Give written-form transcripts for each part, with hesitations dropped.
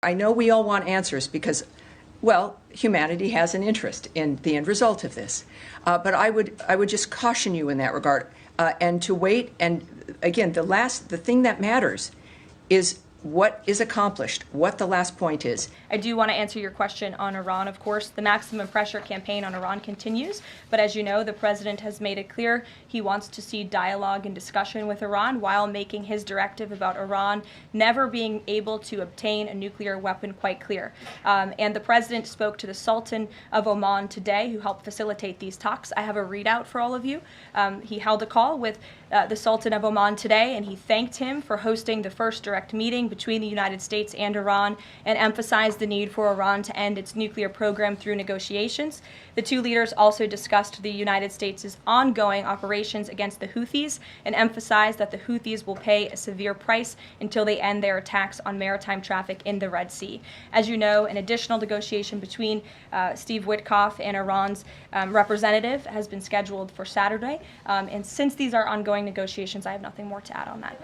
I know we all want answers because, well, humanity has an interest in the end result of this. But I would just caution you in that regard, and to wait. And again, the thing that matters is what is accomplished, what the last point is. I do want to answer your question on Iran. Of course, the maximum pressure campaign on Iran continues, but as you know, the president has made it clear he wants to see dialogue and discussion with Iran while making his directive about Iran never being able to obtain a nuclear weapon quite clear. And the president spoke to the Sultan of Oman today, who helped facilitate these talks. I have a readout for all of you. He held a call with the Sultan of Oman today, and he thanked him for hosting the first direct meeting between the United States and Iran and emphasized the need for Iran to end its nuclear program through negotiations. The two leaders also discussed the United States' ongoing operations against the Houthis and emphasized that the Houthis will pay a severe price until they end their attacks on maritime traffic in the Red Sea. As you know, an additional negotiation between Steve Witkoff and Iran's representative has been scheduled for Saturday. And since these are ongoing negotiations, I have nothing more to add on that.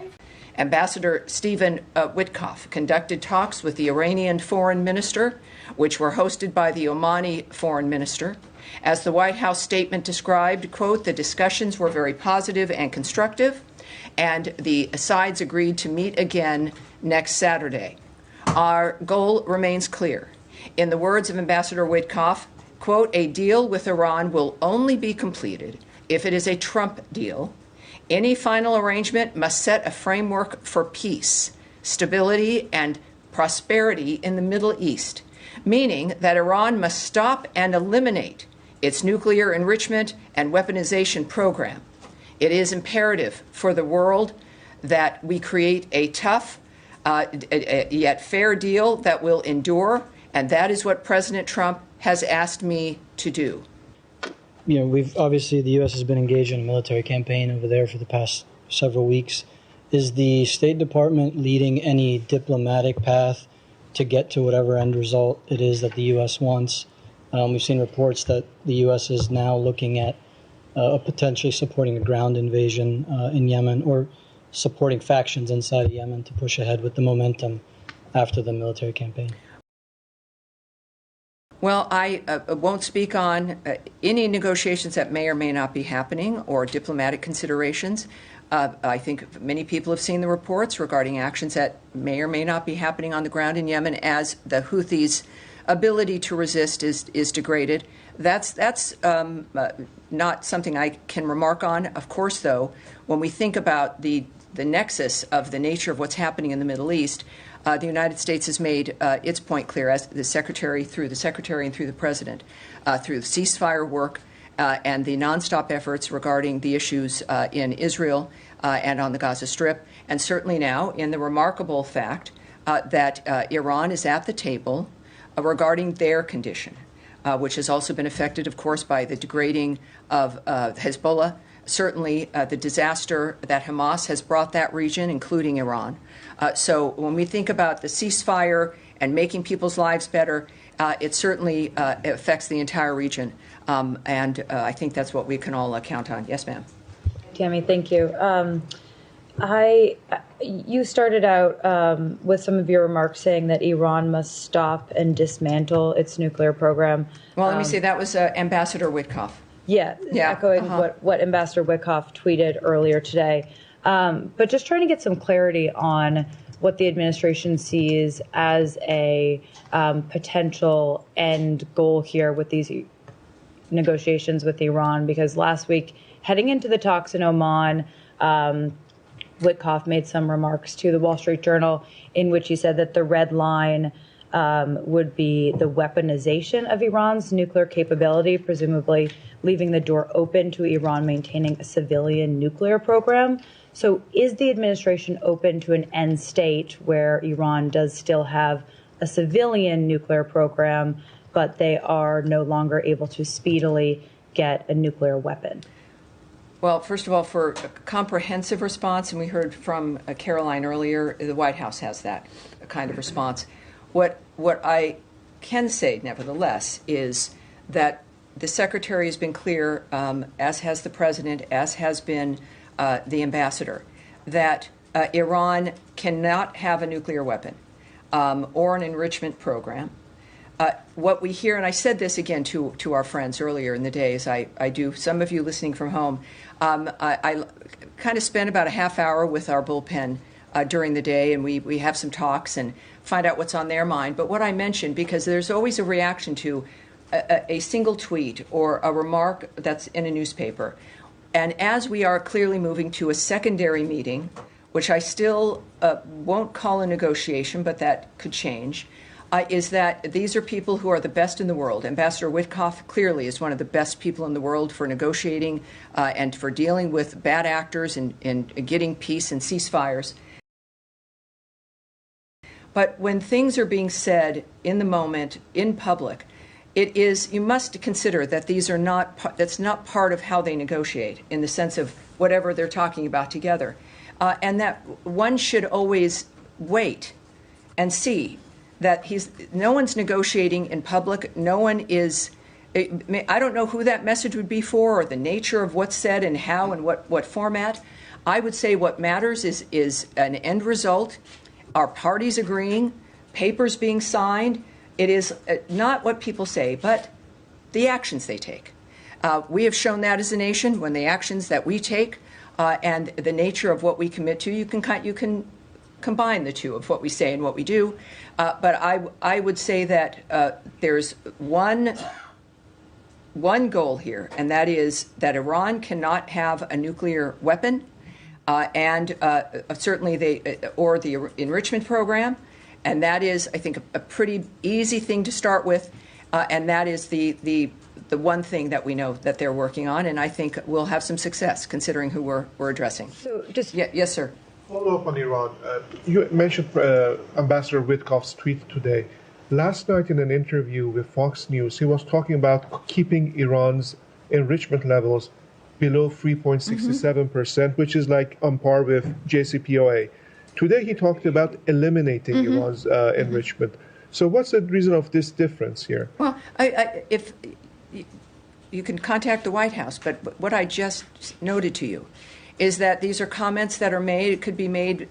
Ambassador Stephen Witkoff conducted talks with the Iranian foreign minister, which were hosted by the Omani foreign minister. As the White House statement described, quote, the discussions were very positive and constructive, and the sides agreed to meet again next Saturday. Our goal remains clear. In the words of Ambassador Witkoff, quote, a deal with Iran will only be completed if it is a Trump deal. Any final arrangement must set a framework for peace, stability, and prosperity in the Middle East, meaning that Iran must stop and eliminate its nuclear enrichment and weaponization program. It is imperative for the world that we create a tough yet fair deal that will endure, and that is what President Trump has asked me to do. You know, the U.S. has been engaged in a military campaign over there for the past several weeks. Is the State Department leading any diplomatic path to get to whatever end result it is that the U.S. wants? We've seen reports that the U.S. is now looking at potentially supporting a ground invasion in Yemen or supporting factions inside of Yemen to push ahead with the momentum after the military campaign. Well, I won't speak on any negotiations that may or may not be happening or diplomatic considerations. I think many people have seen the reports regarding actions that may or may not be happening on the ground in Yemen as the Houthis' ability to resist is degraded. That's not something I can remark on. Of course, though, when we think about the nexus of the nature of what's happening in the Middle East, the United States has made its point clear, as the Secretary and through the President, through the ceasefire work and the nonstop efforts regarding the issues in Israel and on the Gaza Strip, and certainly now in the remarkable fact that Iran is at the table regarding their condition, which has also been affected, of course, by the degrading of Hezbollah. Certainly, the disaster that Hamas has brought that region, including Iran. So when we think about the ceasefire and making people's lives better, it certainly affects the entire region. And I think that's what we can all count on. Yes, ma'am. Tammy, thank you. You started out with some of your remarks saying that Iran must stop and dismantle its nuclear program. Well, let me say that was Ambassador Witkoff. Yeah, echoing what Ambassador Witkoff tweeted earlier today. But just trying to get some clarity on what the administration sees as a potential end goal here with these negotiations with Iran, because last week, heading into the talks in Oman, Witkoff made some remarks to the Wall Street Journal in which he said that the red line would be the weaponization of Iran's nuclear capability, presumably leaving the door open to Iran maintaining a civilian nuclear program. So is the administration open to an end state where Iran does still have a civilian nuclear program, but they are no longer able to speedily get a nuclear weapon? Well, first of all, for a comprehensive response, and we heard from Caroline earlier, the White House has that kind of response. What I can say, nevertheless, is that the Secretary has been clear, as has the President, as has been the Ambassador, that Iran cannot have a nuclear weapon. or an enrichment program. What we hear, and I said this again to our friends earlier in the day, as I do, some of you listening from home, I kind of spend about a half hour with our bullpen during the day, and we have some talks and find out what's on their mind. But what I mentioned, because there's always a reaction to a single tweet or a remark that's in a newspaper. And as we are clearly moving to a secondary meeting, which I still won't call a negotiation, but that could change, is that these are people who are the best in the world. Ambassador Witkoff clearly is one of the best people in the world for negotiating and for dealing with bad actors and getting peace and ceasefires. But when things are being said in the moment, in public, it is, you must consider that these are not, that's not part of how they negotiate in the sense of whatever they're talking about together. And that one should always wait and see that no one's negotiating in public. No one is, I don't know who that message would be for or the nature of what's said and how and what format. I would say what matters is an end result, our parties agreeing, papers being signed. It is not what people say, but the actions they take. We have shown that as a nation when the actions that we take and the nature of what we commit to, you can combine the two of what we say and what we do. But I would say that there's one goal here, and that is that Iran cannot have a nuclear weapon, and certainly or the enrichment program. And that is, I think, a pretty easy thing to start with, and that is the one thing that we know that they're working on, and I think we'll have some success considering who we're addressing. So just yes, sir. Follow up on Iran. You mentioned Ambassador Witkoff's tweet today. Last night in an interview with Fox News, he was talking about keeping Iran's enrichment levels below 3.67%, which is like on par with JCPOA. Today he talked about eliminating Iran's enrichment. So what's the reason of this difference here? Well, if you can contact the White House, but what I just noted to you is that these are comments that are made. It could be made,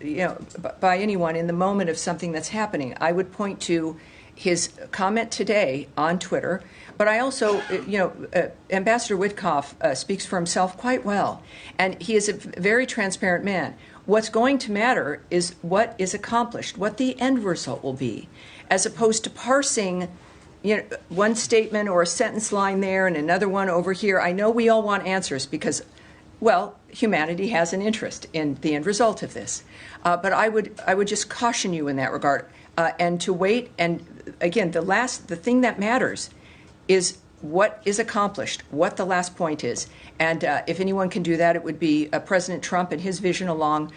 by anyone in the moment of something that's happening. I would point to his comment today on Twitter, but I also, Ambassador Witkoff speaks for himself quite well, and he is a very transparent man. What's going to matter is what is accomplished, what the end result will be, as opposed to parsing, one statement or a sentence line there and another one over here. I know we all want answers because, well, humanity has an interest in the end result of this. But I would just caution you in that regard, and to wait. And again, the thing that matters is what is accomplished, what the last point is. And if anyone can do that, it would be President Trump and his vision along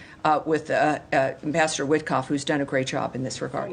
with Ambassador Witkoff, who's done a great job in this regard.